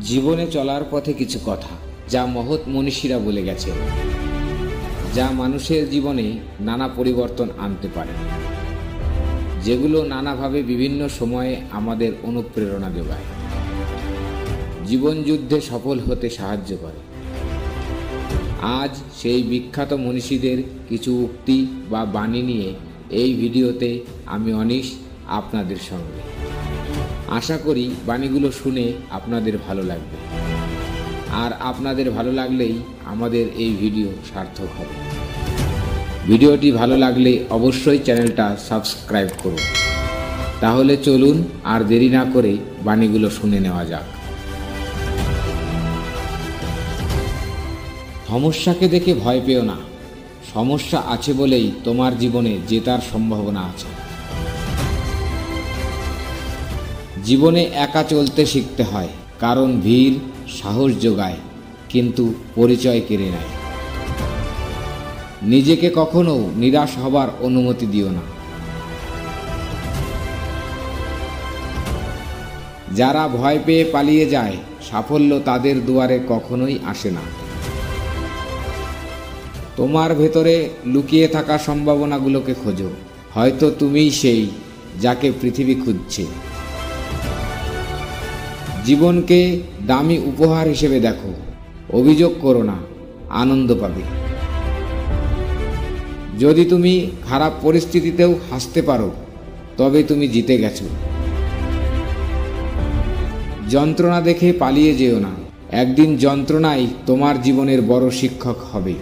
জীবনে চলার পথে কিছু কথা যা মহৎ মনীষীরা বলে গেছে, যা মানুষের জীবনে নানা পরিবর্তন আনতে পারে, যেগুলো নানাভাবে বিভিন্ন সময়ে আমাদের অনুপ্রেরণা যোগায়, জীবন যুদ্ধে সফল হতে সাহায্য করে। আজ সেই বিখ্যাত মনীষীদের কিছু উক্তি বা বাণী নিয়ে এই ভিডিওতে আমি অনিশ আপনাদের সঙ্গে। আশা করি বাণীগুলো শুনে আপনাদের ভালো লাগবে, আর আপনাদের ভালো লাগলেই আমাদের এই ভিডিও সার্থক হবে। ভিডিওটি ভালো লাগলে অবশ্যই চ্যানেলটা সাবস্ক্রাইব করুন। তাহলে চলুন আর দেরি না করে বাণীগুলো শুনে নেওয়া যাক। সমস্যাকে দেখে ভয় পেও না, সমস্যা আছে বলেই তোমার জীবনে জেতার সম্ভাবনা আছে। জীবনে একা চলতে শিখতে হয়, কারণ ভিড় সাহস যোগায় কিন্তু পরিচয় কেড়ে নেয়। নিজেকে কখনো নিরাশ হবার অনুমতি দিও না। যারা ভয় পেয়ে পালিয়ে যায়, সাফল্য তাদের দুয়ারে কখনোই আসে না। তোমার ভেতরে লুকিয়ে থাকা সম্ভাবনাগুলোকে খোঁজো, হয়তো তুমিই সেই যাকে পৃথিবী খুঁজছে। জীবনকে দামি উপহার হিসেবে দেখো, অভিযোগ করো না, আনন্দ পাবে। যদি তুমি খারাপ পরিস্থিতিতেও হাসতে পারো, তবে তুমি জিতে গেছো। যন্ত্রণা দেখে পালিয়ে যেও না, একদিন যন্ত্রণাই তোমার জীবনের বড় শিক্ষক হবে।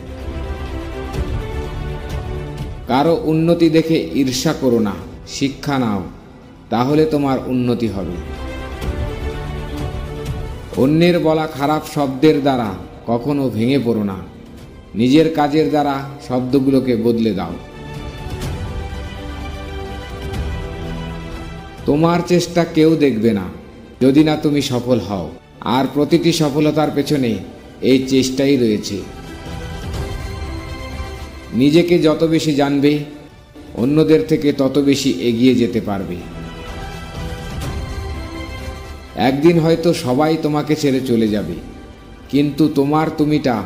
কারো উন্নতি দেখে ঈর্ষা করো না, শিক্ষা নাও, তাহলে তোমার উন্নতি হবে। অন্যের বলা খারাপ শব্দের দ্বারা কখনো ভেঙে পড়ো না, নিজের কাজের দ্বারা শব্দগুলোকে বদলে দাও। তোমার চেষ্টা কেউ দেখবে না যদি না তুমি সফল হও, আর প্রতিটি সফলতার পেছনে এই চেষ্টাই রয়েছে। নিজেকে যত বেশি জানবে, অন্যদের থেকে তত বেশি এগিয়ে যেতে পারবে। একদিন হয়তো সবাই তোমাকে ছেড়ে চলে যাবে, কিন্তু তোমার তুমিটা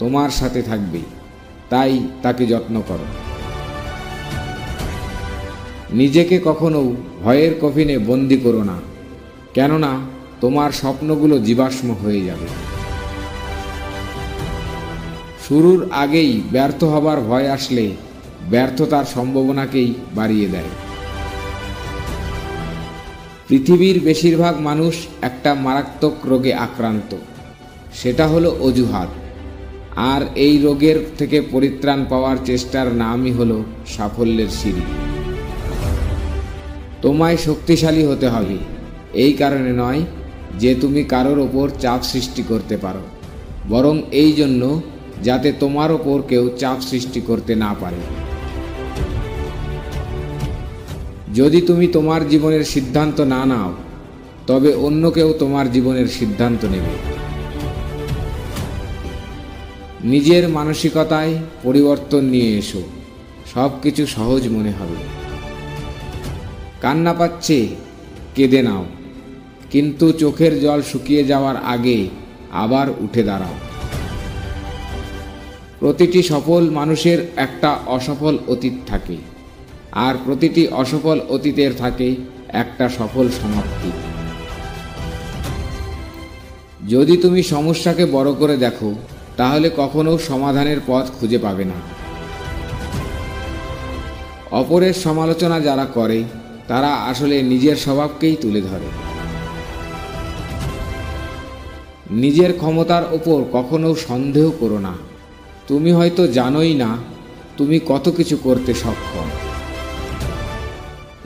তোমার সাথে থাকবে, তাই তাকে যত্ন করো। নিজেকে কখনো ভয়ের কফিনে বন্দি করো না, কেননা তোমার স্বপ্নগুলো জীবাশ্ম হয়ে যাবে। শুরুর আগেই ব্যর্থ হবার ভয় আসলে ব্যর্থতার সম্ভাবনাকেই বাড়িয়ে দেয়। পৃথিবীর বেশিরভাগ মানুষ একটা মারাত্মক রোগে আক্রান্ত, সেটা হলো অজুহাত। আর এই রোগের থেকে পরিত্রাণ পাওয়ার চেষ্টার নামই হলো সাফল্যের সিঁড়ি। তোমায় শক্তিশালী হতে হবে, এই কারণে নয় যে তুমি কারোর ওপর চাপ সৃষ্টি করতে পারো, বরং এই জন্য যাতে তোমার ওপর কেউ চাপ সৃষ্টি করতে না পারে। যদি তুমি তোমার জীবনের সিদ্ধান্ত না নাও, তবে অন্য কেউ তোমার জীবনের সিদ্ধান্ত নেবে। নিজের মানসিকতায় পরিবর্তন নিয়ে এসো, সব কিছু সহজ মনে হবে। কান্না পাচ্ছে, কেঁদে নাও, কিন্তু চোখের জল শুকিয়ে যাওয়ার আগে আবার উঠে দাঁড়াও। প্রতিটি সফল মানুষের একটা অসফল অতীত থাকে, আর প্রতিটি অসফল অতীতের থাকে একটা সফল সমাপ্তি। যদি তুমি সমস্যাকে বড় করে দেখো, তাহলে কখনো সমাধানের পথ খুঁজে পাবে না। অপরের সমালোচনা যারা করে, তারা আসলে নিজের স্বভাবকেই তুলে ধরে। নিজের ক্ষমতার ওপর কখনো সন্দেহ করো না, তুমি হয়তো জানোই না তুমি কত কিছু করতে সক্ষম।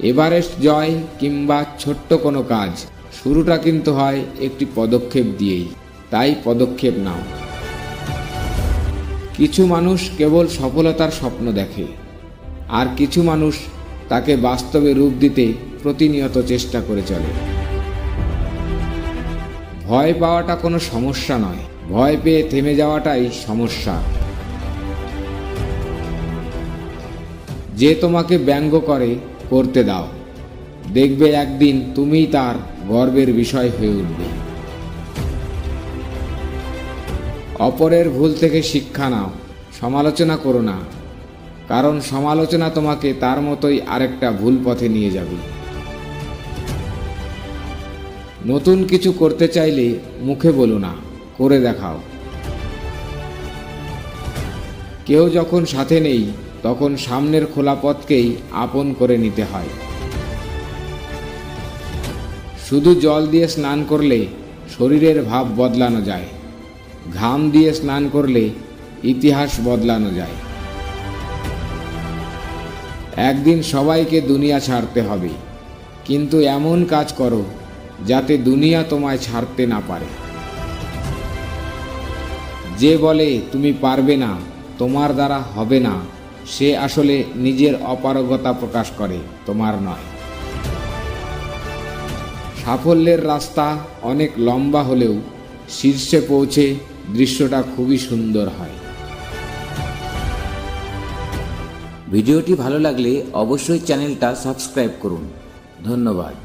এভারেস্ট জয় কিংবা ছোট্ট কোনো কাজ, শুরুটা কিন্তু হয় একটি পদক্ষেপ দিয়েই, তাই পদক্ষেপ নাও। কিছু মানুষ কেবল সফলতার স্বপ্ন দেখে, আর কিছু মানুষ তাকে বাস্তবে রূপ দিতে প্রতিনিয়ত চেষ্টা করে চলে। ভয় পাওয়াটা কোনো সমস্যা নয়, ভয় পেয়ে থেমে যাওয়াটাই সমস্যা। যে তোমাকে ব্যঙ্গ করে, করতে দাও, দেখবে একদিন তুমিই তার গর্বের বিষয় হয়ে উঠবে। অপরের ভুল থেকে শিক্ষা নাও, সমালোচনা করো না, কারণ সমালোচনা তোমাকে তার মতোই আরেকটা ভুল পথে নিয়ে যাবে। নতুন কিছু করতে চাইলে মুখে বলো না, করে দেখাও। কেউ যখন সাথে নেই তখন সামনের খোলা পথকেই আপন করে নিতে হয়। শুধু জল দিয়ে স্নান করলে শরীরের ভাব বদলানো যায়, ঘাম দিয়ে স্নান করলে ইতিহাস বদলানো যায়। একদিন সবাইকে দুনিয়া ছাড়তে হবে, কিন্তু এমন কাজ করো যাতে দুনিয়া তোমায় ছাড়তে না পারে। যে বলে তুমি পারবে না, তোমার দ্বারা হবে না, সে আসলে নিজের অপারগতা প্রকাশ করে, তোমার নয়। সাফল্যের রাস্তা অনেক লম্বা হলেও শীর্ষে পৌঁছে দৃশ্যটা খুবই সুন্দর হয়। ভিডিওটি ভালো লাগলে অবশ্যই চ্যানেলটা সাবস্ক্রাইব করুন। ধন্যবাদ।